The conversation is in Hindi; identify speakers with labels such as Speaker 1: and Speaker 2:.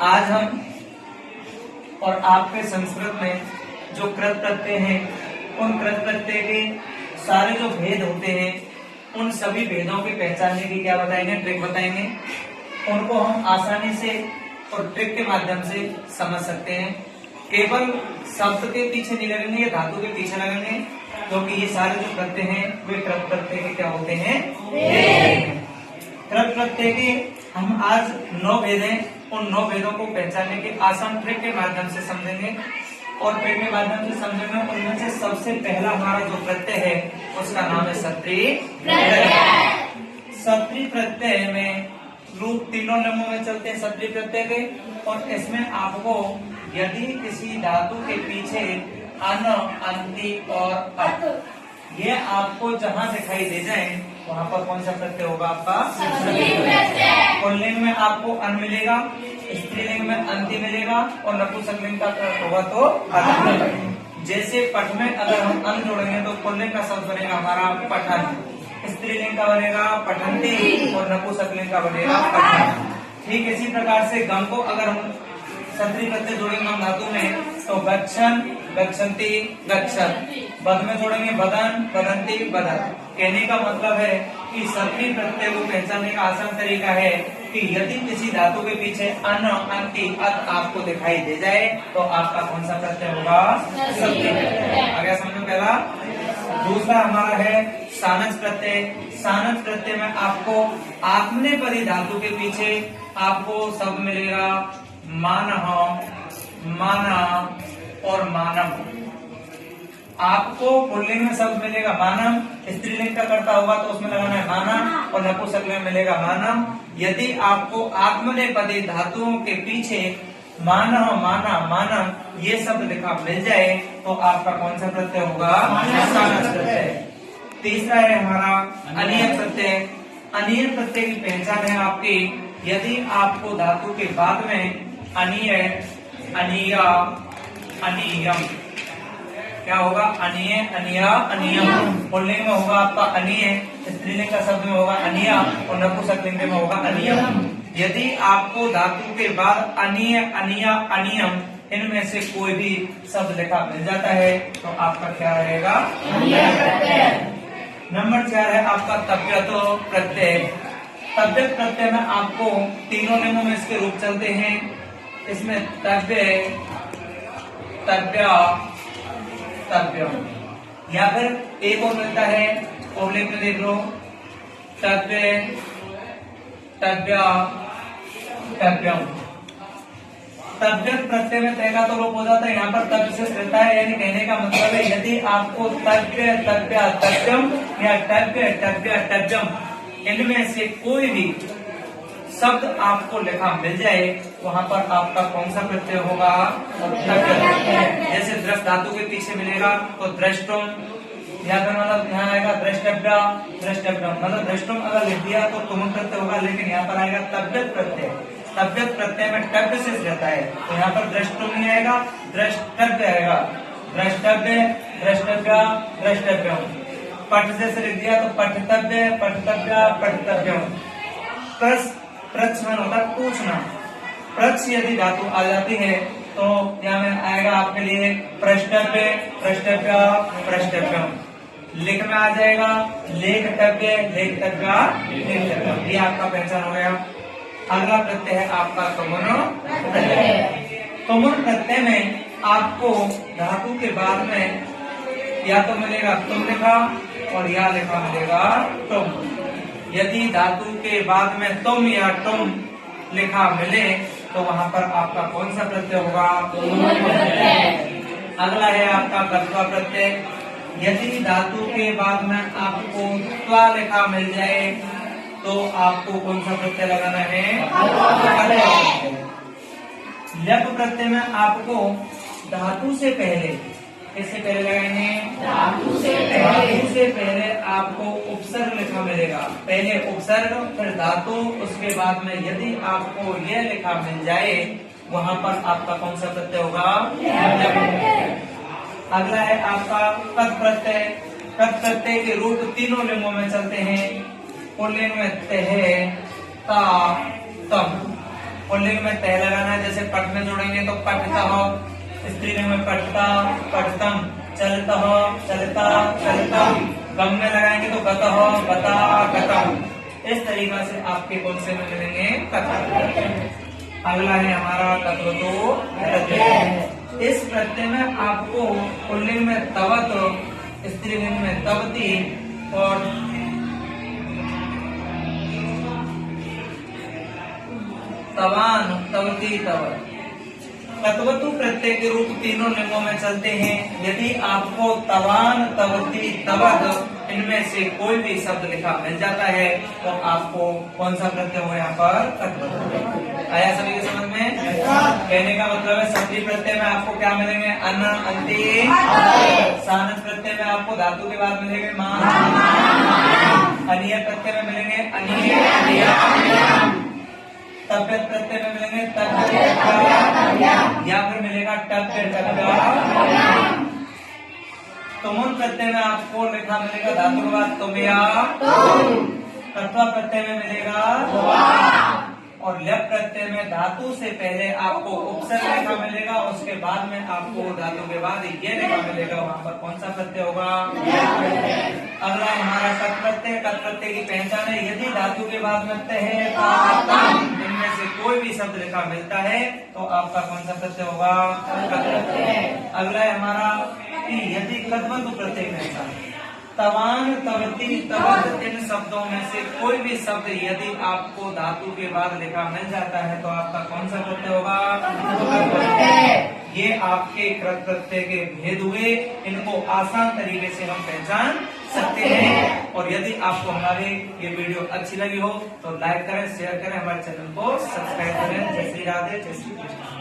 Speaker 1: आज हम और आपके संस्कृत में जो कृत प्रत्यय हैं, उन कृत प्रत्यय के सारे जो भेद होते हैं, उन सभी भेदों की पहचानने की क्या बताएंगे, ट्रिक बताएंगे। उनको हम आसानी से और ट्रिक के माध्यम से समझ सकते हैं। केवल शब्द के पीछे नहीं लगेंगे या धातु के पीछे लगेंगे, क्योंकि ये सारे जो प्रत्यय हैं वे कृत प्रत्यय के क्या होते हैं, कृत प्रत्यय के हम आज 9 भेद हैं। उन 9 भेदों को पहचानने के आसान ट्रिक के माध्यम से समझेंगे और ट्रिक के माध्यम से समझेंगे। उनमें से सबसे पहला हमारा जो प्रत्यय है उसका नाम है सत्री प्रत्यय। सत्री प्रत्यय में रूप तीनों नियमों में चलते हैं सत्री प्रत्यय के, और इसमें आपको यदि किसी धातु के पीछे अन, अंति और अत ये आपको जहां दिखाई दे जाए वहां पर कौन सा प्रत्यय होगा आपका, पुल्लिंग में आपको अन मिलेगा, स्त्रीलिंग में अंति मिलेगा और नपुंसकलिंग का होगा तो अत। जैसे पठ में अगर हम अन जोड़ेंगे तो पुल्लिंग का शब्द बनेगा हमारा पठन, स्त्रीलिंग का बनेगा पठंती और नपुंसकलिंग का बनेगा पठन। ठीक इसी प्रकार से गम को अगर हम सत्री प्रत्यय जोड़ेंगे हम धातु में तो गच्छन, गच्छन्ति, गच्छन। बद में जोड़ेंगे बदन, बदंती, बदन। कहने का मतलब है कि सत्री प्रत्यय को पहचानने का आसान तरीका है कि यदि किसी धातु के पीछे अन, अंति, अत आपको दिखाई दे जाए तो आपका कौन सा प्रत्यय होगा, सत्री प्रत्यय। आ गया समझो पहला। दूसरा हमारा है सानस प्रत्यय। सानस प्रत्यय में आपको आत्मनेपदी धातु के पीछे आपको शब्द मिलेगा मानह, माना और मानव। आपको पुल्लिंग में शब्द मिलेगा मानव, स्त्रीलिंग का करता होगा तो उसमें लगाना है माना और नपुंसकलिंग में मिलेगा मानव। यदि आपको आत्मनेपदी धातुओं के पीछे मानह, माना, मानव ये शब्द लिखा मिल जाए तो आपका कौन सा प्रत्यय होगा, सानस प्रत्यय। तीसरा है हमारा अनियत प्रत्यय। अनियत प्रत्यय की पहचान है आपकी यदि आपको धातु के बाद में अनीय, अनीया, अनियम क्या होगा, अनीय, अनिया, अनियम। पुल्लिंग में होगा आपका अनीय, स्त्रीलिंग का शब्द में होगा अनिया और नपुंसकलिंग में होगा अनियम। यदि आपको धातु के बाद अनीय, अनिया, अनियम इनमें से कोई भी शब्द लिखा मिल जाता है तो आपका क्या रहेगा, नंबर 4 है आपका तव्यत प्रत्यय। तव्यत प्रत्यय में आपको तीनों नियमों में इसके रूप चलते हैं। इसमें तव्य, तव्या, तव्यम, या फिर एक और मिलता है ओवलेप में देख लो, तव्य, तव्या, तव्यम। तव्यत प्रत्यय में तैगा तो लोप हो जाता है, यहाँ पर तव्य से रहता है। यानी कहने का मतलब है यदि आपको तव्य, तव्या, तव्यम या तव्य, तव्या, तव्यम इनमें से कोई भी शब्द आपको लिखा मिल जाए वहां पर आपका कौन सा प्रत्यय होगा, जैसे दृष्ट धातु के पीछे मिलेगा तो दृष्टुम, या फिर मतलब यहाँ आएगा दृष्टव्य, दृष्टव्यम। मतलब दृष्टुम अगर लिख दिया तो तुम प्रत्यय होगा, लेकिन यहाँ पर आएगा तव्यत प्रत्यय। तव्यत प्रत्यय में टव्य से रहता है तो यहाँ पर दृष्टुम नहीं आएगा, दृष्टव्य आएगा। दृष्टव्य, दृष्टव्या, दृष्टव्यम। पठ से लिख दिया तो पठतव्य, पठतव्या, पठतव्यम। प्रश्न होता है पूछना। प्रश्न यदि धातु आ जाती है तो यहाँ में आएगा आपके लिए प्रश्नव्य, प्रश्नव्या, प्रश्नव्यम। लिख में आ जाएगा लेखतव्य, लेखतव्या, लेखतव्यम। ये आपका पहचान हो गया। अगला प्रत्यय है आपका तुमुन प्रत्यय। तुमुन प्रत्यय में आपको धातु के बाद में या तो मिलेगा तुम लिखा और या लिखा मिलेगा तुम। यदि धातु के बाद में तुम या तुम लिखा मिले तो वहां पर आपका कौन सा प्रत्यय होगा, अगला है आपका कर्त्वा प्रत्यय। यदि धातु के बाद में आपको त्वा लिखा मिल जाए तो आपको कौन सा प्रत्यय लगाना है, लप प्रत्यय में आपको धातु से पहले, इससे पहले लगाएंगे धातु से पहले आपको उपसर्ग लिखा मिलेगा। पहले उपसर्ग फिर धातु, उसके बाद में यदि आपको यह लिखा मिल जाए वहां पर आपका कौन सा प्रत्यय होगा, अगला है आपका तत् प्रत्यय। तत् प्रत्यय के रूप तीनों लिंगों में चलते हैं। पुल्लिंग में तह, ता, तम। पुल्लिंग में तह लगाना है, जैसे पट में जोड़ेंगे तो पठतः, स्त्रीलिंग में पठता पठतम, चलतः चलता चलतम, गम में लगाएंगे तो गतः गता गतम। इस तरीका से आपके कौन से में मिलेंगे कथा। अगला है हमारा तत्वतो प्रत्यय। इस प्रत्यय में आपको पुल्लिंग में तवत, स्त्रीलिंग में तवती और तवान तवती तवत तत्वतु प्रत्यय के रूप तीनों लिंगों में चलते हैं। यदि आपको तवान तवती तवत इनमें से कोई भी शब्द लिखा मिल जाता है तो आपको कौन सा प्रत्यय हो यहाँ पर तत्वतु। आया सभी के समझ में? कहने का मतलब है सभी प्रत्यय में आपको क्या मिलेंगे अन अंति। सानस प्रत्यय में आपको धातु के बाद मिलेंगे मान। अनिय प्रत्यय में मिलेंगे अनिय तव्यत प्रत्यय में मिलेंगे तव्य या फिर मिलेगा टव्य टव्य। तुमुन प्रत्यय में आपको लिखा मिलेगा धातु के बाद तुमया। तत्वा प्रत्यय में मिलेगा और ल्यप प्रत्यय में धातु से पहले आपको उपसर्ग लिखा मिलेगा, उसके बाद में आपको धातु के बाद ये लिखा मिलेगा, वहाँ पर कौन सा प्रत्यय होगा। अगला हमारा कत प्रत्यय। कत प्रत्यय की पहचान है यदि धातु के बाद में तह इनमें से कोई भी शब्द लिखा मिलता है तो आपका कौन सा प्रत्यय होगा कत प्रत्यय। अगला है हमारा यदि कद्वतु प्रत्यय पहचान। तवान तवती तवत इन शब्दों में से कोई भी शब्द यदि आपको धातु के बाद लिखा मिल जाता है तो आपका कौन सा प्रत्यय होगा। ये आपके कृत प्रत्यय के भेद हुए, इनको आसान तरीके से हम पहचान सकते हैं। और यदि आपको हमारी ये वीडियो अच्छी लगी हो तो लाइक करें, शेयर करें, हमारे चैनल को सब्सक्राइब करें। जय श्री राधे, जय श्री कृष्ण।